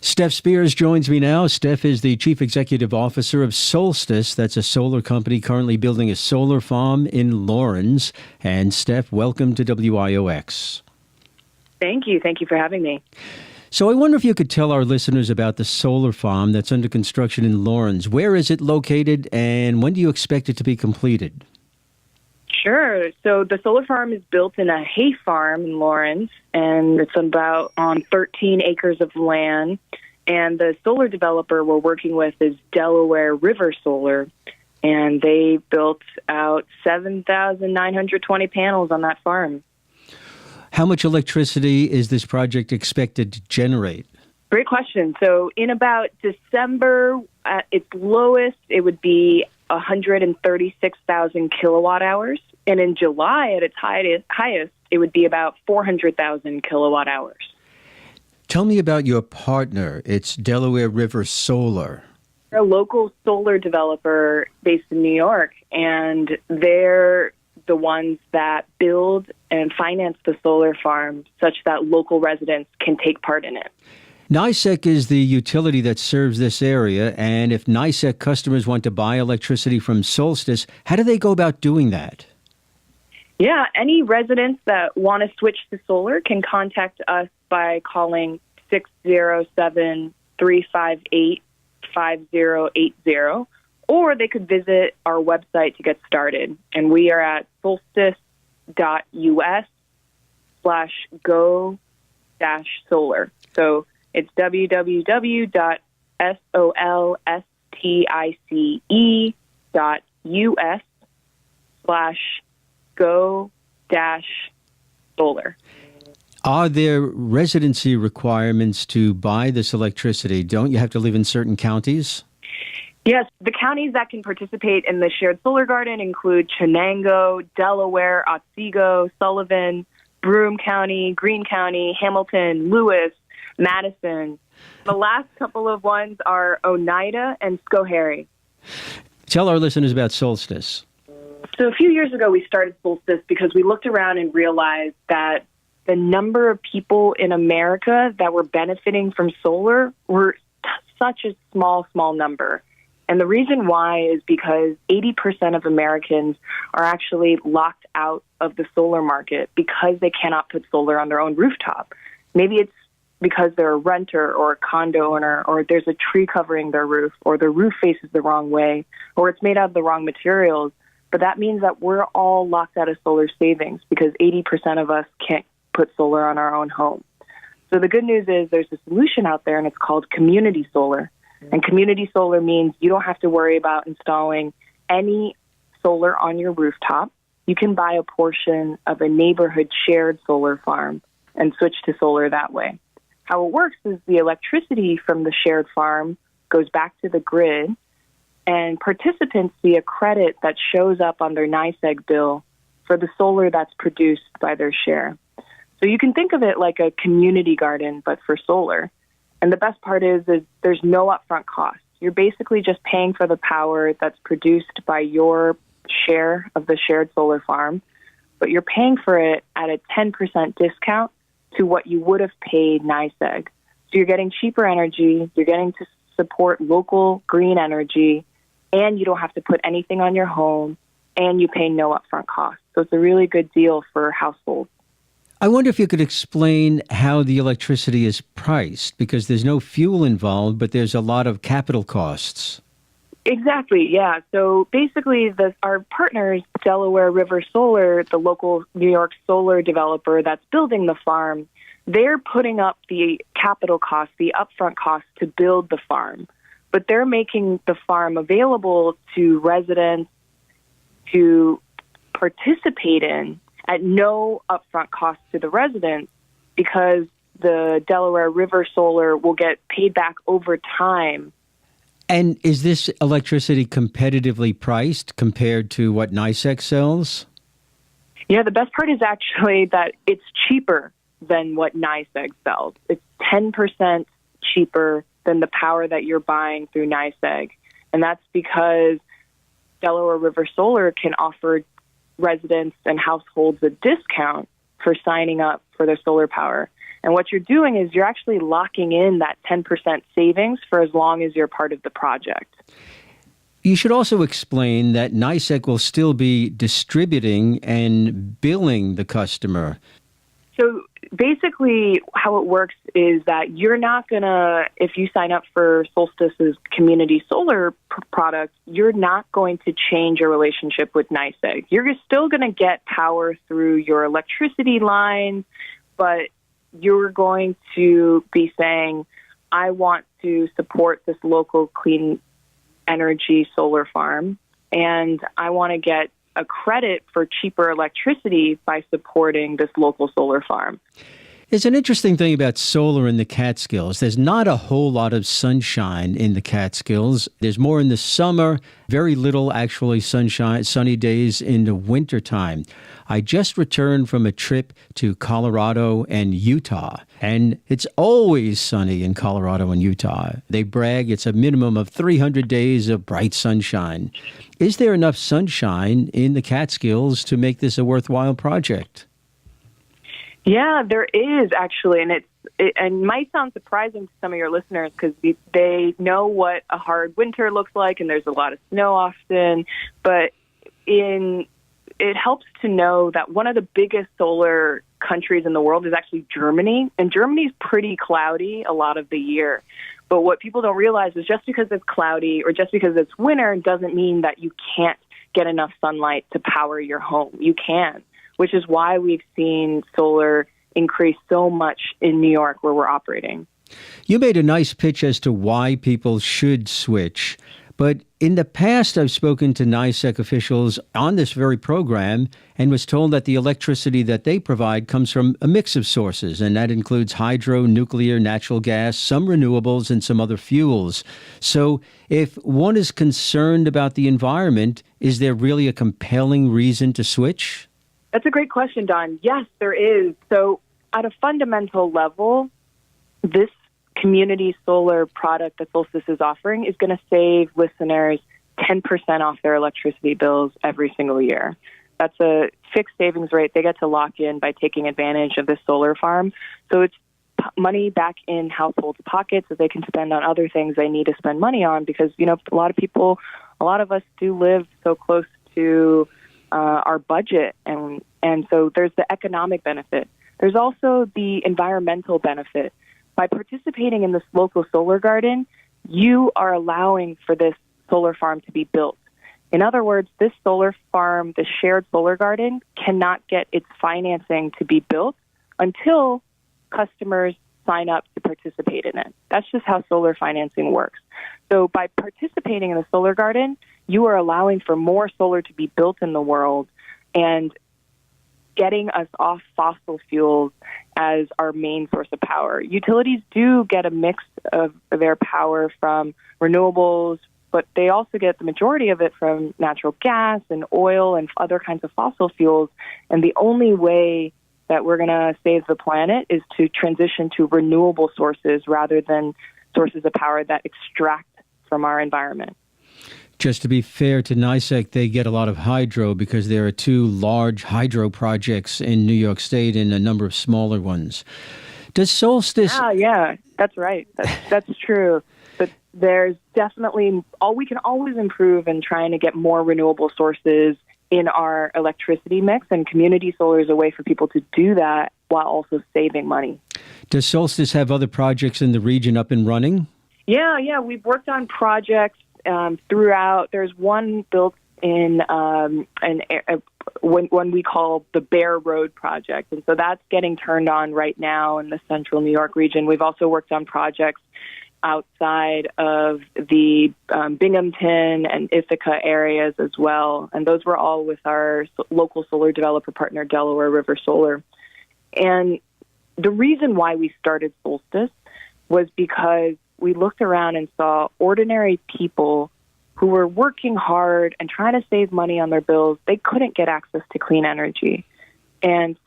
Steph Speirs joins me now. Steph is the Chief Executive Officer of Solstice. That's a solar company currently building a solar farm in Lawrence. And Steph, welcome to WIOX. Thank you. Thank you for having me. So I wonder if you could tell our listeners about the solar farm that's under construction in Lawrence. Where is it located and when do you expect it to be completed? Sure. So the solar farm is built in a hay farm in Lawrence, and it's about on 13 acres of land. And the solar developer we're working with is Delaware River Solar, and they built out 7,920 panels on that farm. How much electricity is this project expected to generate? Great question. So in about December, at its lowest, it would be 136,000 kilowatt hours. And in July, at its highest, it would be about 400,000 kilowatt hours. Tell me about your partner. It's Delaware River Solar. They're a local solar developer based in New York, and they're the ones that build and finance the solar farm such that local residents can take part in it. NYSEC is the utility that serves this area, and if NYSEC customers want to buy electricity from Solstice, how do they go about doing that? Yeah, any residents that want to switch to solar can contact us by calling 607-358-5080, or they could visit our website to get started. And we are at solstice.us/go-solar. So it's www.solstice.us/go-solar. Are there residency requirements to buy this electricity? Don't you have to live in certain counties? Yes, the counties that can participate in the shared solar garden include Chenango, Delaware, Otsego, Sullivan, Broome County, Greene County, Hamilton, Lewis, Madison. The last couple of ones are Oneida and Schoharie. Tell our listeners about Solstice. So a few years ago, we started Solstice because we looked around and realized that the number of people in America that were benefiting from solar were such a small number. And the reason why is because 80% of Americans are actually locked out of the solar market because they cannot put solar on their own rooftop. Maybe it's because they're a renter or a condo owner, or there's a tree covering their roof, or the roof faces the wrong way, or it's made out of the wrong materials. But that means that we're all locked out of solar savings because 80% of us can't put solar on our own home. So the good news is there's a solution out there, and it's called community solar. And community solar means you don't have to worry about installing any solar on your rooftop. You can buy a portion of a neighborhood shared solar farm and switch to solar that way. How it works is the electricity from the shared farm goes back to the grid, and participants see a credit that shows up on their NYSEG bill for the solar that's produced by their share. So you can think of it like a community garden, but for solar. And the best part is there's no upfront cost. You're basically just paying for the power that's produced by your share of the shared solar farm, but you're paying for it at a 10% discount to what you would have paid NYSEG. So you're getting cheaper energy, you're getting to support local green energy, and you don't have to put anything on your home, and you pay no upfront cost. So it's a really good deal for households. I wonder if you could explain how the electricity is priced, because there's no fuel involved, but there's a lot of capital costs. Exactly, yeah. So basically, our partners, Delaware River Solar, the local New York solar developer that's building the farm, they're putting up the capital cost, the upfront cost to build the farm. But they're making the farm available to residents to participate in at no upfront cost to the residents, because the Delaware River Solar will get paid back over time. And is this electricity competitively priced compared to what NYSEG sells? Yeah, the best part is actually that it's cheaper than what NYSEG sells. It's 10% cheaper than the power that you're buying through NYSEG. And that's because Delaware River Solar can offer residents and households a discount for signing up for their solar power. And what you're doing is you're actually locking in that 10% savings for as long as you're part of the project. You should also explain that NYSEG will still be distributing and billing the customer. So basically how it works is that you're not going to, if you sign up for Solstice's community solar product, you're not going to change your relationship with NYSEG. You're still going to get power through your electricity lines, but you're going to be saying, I want to support this local clean energy solar farm, and I want to get a credit for cheaper electricity by supporting this local solar farm. It's an interesting thing about solar in the Catskills. There's not a whole lot of sunshine in the Catskills. There's more in the summer, very little actually sunshine, sunny days in the wintertime. I just returned from a trip to Colorado and Utah, and it's always sunny in Colorado and Utah. They brag it's a minimum of 300 days of bright sunshine. Is there enough sunshine in the Catskills to make this a worthwhile project? Yeah, there is actually, and it might sound surprising to some of your listeners because they know what a hard winter looks like, and there's a lot of snow often. But it helps to know that one of the biggest solar countries in the world is actually Germany, and Germany's pretty cloudy a lot of the year. But what people don't realize is just because it's cloudy or just because it's winter doesn't mean that you can't get enough sunlight to power your home. You can, which is why we've seen solar increase so much in New York where we're operating. You made a nice pitch as to why people should switch. But in the past, I've spoken to NYSEG officials on this very program and was told that the electricity that they provide comes from a mix of sources, and that includes hydro, nuclear, natural gas, some renewables, and some other fuels. So if one is concerned about the environment, is there really a compelling reason to switch? That's a great question, Don. Yes, there is. So at a fundamental level, this community solar product that Solstice is offering is going to save listeners 10% off their electricity bills every single year. That's a fixed savings rate they get to lock in by taking advantage of this solar farm. So it's money back in households' pockets that they can spend on other things they need to spend money on because, you know, a lot of us do live so close to our budget. And so there's the economic benefit. There's also the environmental benefit. By participating in this local solar garden, you are allowing for this solar farm to be built. In other words, this solar farm, the shared solar garden, cannot get its financing to be built until customers sign up to participate in it. That's just how solar financing works. So by participating in the solar garden, you are allowing for more solar to be built in the world and getting us off fossil fuels as our main source of power. Utilities do get a mix of their power from renewables, but they also get the majority of it from natural gas and oil and other kinds of fossil fuels. And the only way that we're going to save the planet is to transition to renewable sources rather than sources of power that extract from our environment. Just to be fair to NYSEG, they get a lot of hydro because there are two large hydro projects in New York State and a number of smaller ones. Does Solstice... Yeah, that's right. That's true. But there's definitely... we can always improve in trying to get more renewable sources in our electricity mix, and community solar is a way for people to do that while also saving money. Does Solstice have other projects in the region up and running? Yeah. We've worked on projects throughout. There's one built in one we call the Bear Road project, and so that's getting turned on right now in the central New York region. We've also worked on projects outside of the Binghamton and Ithaca areas as well, and those were all with our local solar developer partner, Delaware River Solar. And the reason why we started Solstice was because we looked around and saw ordinary people who were working hard and trying to save money on their bills. They couldn't get access to clean energy. And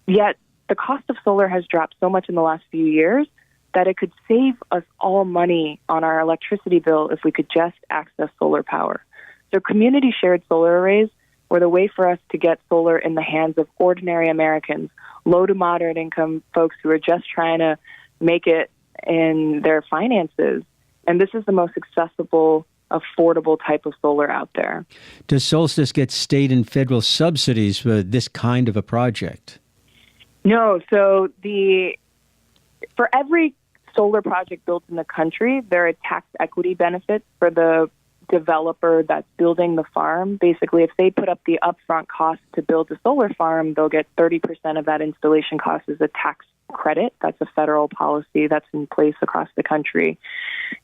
yet the cost of solar has dropped so much in the last few years that it could save us all money on our electricity bill if we could just access solar power. So community shared solar arrays or the way for us to get solar in the hands of ordinary Americans, low to moderate income folks who are just trying to make it in their finances. And this is the most accessible, affordable type of solar out there. Does Solstice get state and federal subsidies for this kind of a project? No. So for every solar project built in the country, there are tax equity benefits for the developer that's building the farm. Basically, if they put up the upfront cost to build a solar farm, they'll get 30% of that installation cost as a tax credit. That's a federal policy that's in place across the country.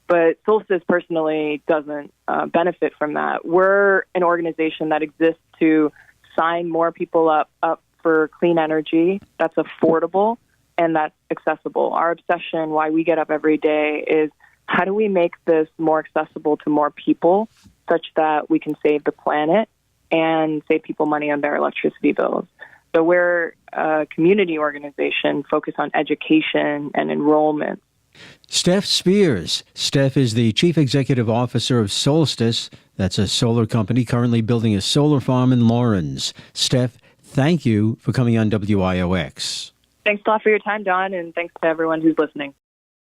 But Solstice personally doesn't benefit from that. We're an organization that exists to sign more people up for clean energy that's affordable and that's accessible. Our obsession, why we get up every day, is how do we make this more accessible to more people such that we can save the planet and save people money on their electricity bills? So we're a community organization focused on education and enrollment. Steph Speirs. Steph is the Chief Executive Officer of Solstice. That's a solar company currently building a solar farm in Lawrence. Steph, thank you for coming on WIOX. Thanks a lot for your time, Don, and thanks to everyone who's listening.